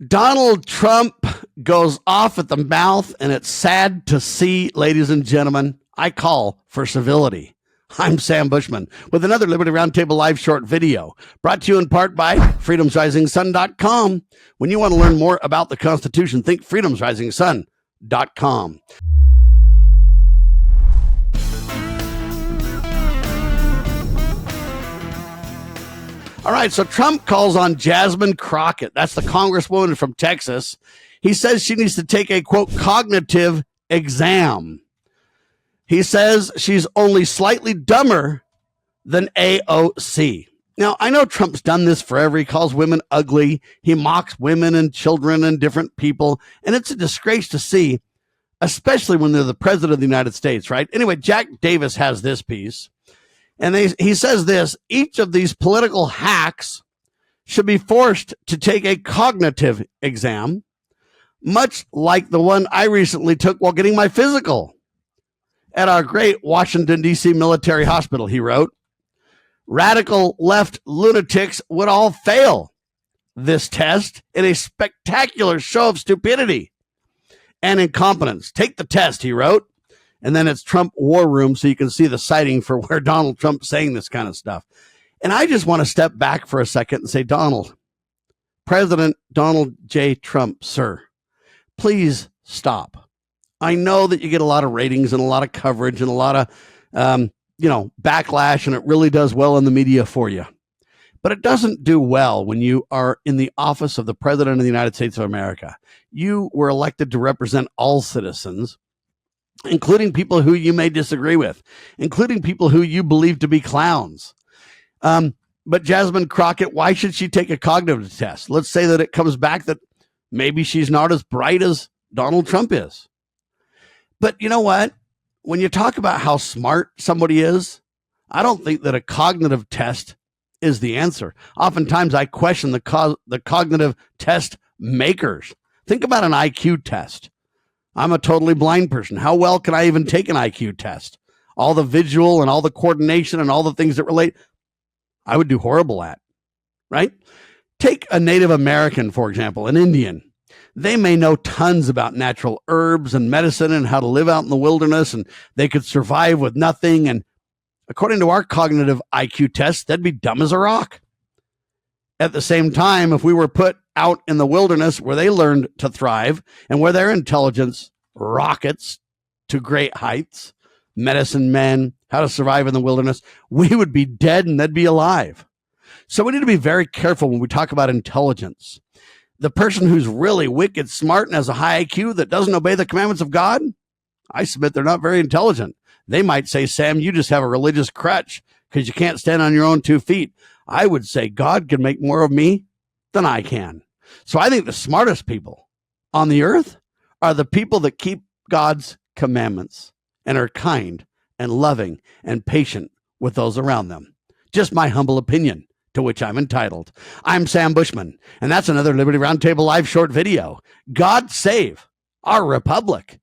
Donald Trump goes off at the mouth, and it's sad to see, ladies and gentlemen. I call for civility. I'm Sam Bushman with another Liberty RoundTable live short video brought to you in part by freedomsrisingsun.com. When you want to learn more about the Constitution, think freedomsrisingsun.com. All right, so Trump calls on Jasmine Crockett. That's the Congresswoman from Texas. He says she needs to take a, quote, cognitive exam. He says she's only slightly dumber than AOC. Now, I know Trump's done this forever. He calls women ugly. He mocks women and children and different people. And it's a disgrace to see, especially when they're the president of the United States, right? Anyway, Jack Davis has this piece. And he says this: each of these political hacks should be forced to take a cognitive exam, much like the one I recently took while getting my physical at our great Washington, D.C. military hospital, he wrote. Radical left lunatics would all fail this test in a spectacular show of stupidity and incompetence. Take the test, he wrote. And then it's Trump War Room, so you can see the citing for where Donald Trump's saying this kind of stuff. And I just want to step back for a second and say, President Donald J. Trump, sir, please stop. I know that you get a lot of ratings and a lot of coverage and a lot of, backlash, and it really does well in the media for you. But it doesn't do well when you are in the office of the President of the United States of America. You were elected to represent all citizens, including people who you may disagree with, including people who you believe to be clowns. But Jasmine Crockett, why should she take a cognitive test? Let's say that it comes back that maybe she's not as bright as Donald Trump is. But you know what? When you talk about how smart somebody is, I don't think that a cognitive test is the answer. Oftentimes I question the cognitive test makers. Think about an IQ test. I'm a totally blind person. How well can I even take an IQ test? All the visual and all the coordination and all the things that relate, I would do horrible at, right? Take a Native American, for example, an Indian. They may know tons about natural herbs and medicine and how to live out in the wilderness, and they could survive with nothing. And according to our cognitive IQ test, they'd be dumb as a rock. At the same time, if we were put out in the wilderness where they learned to thrive and where their intelligence rockets to great heights, medicine men, how to survive in the wilderness, we would be dead and they'd be alive. So we need to be very careful when we talk about intelligence. The person who's really wicked smart and has a high IQ that doesn't obey the commandments of God, I submit they're not very intelligent. They might say, Sam, you just have a religious crutch because you can't stand on your own 2 feet. I would say God can make more of me than I can. So I think the smartest people on the earth are the people that keep God's commandments and are kind and loving and patient with those around them. Just my humble opinion, to which I'm entitled. I'm Sam Bushman, and that's another Liberty Roundtable live short video. God save our republic.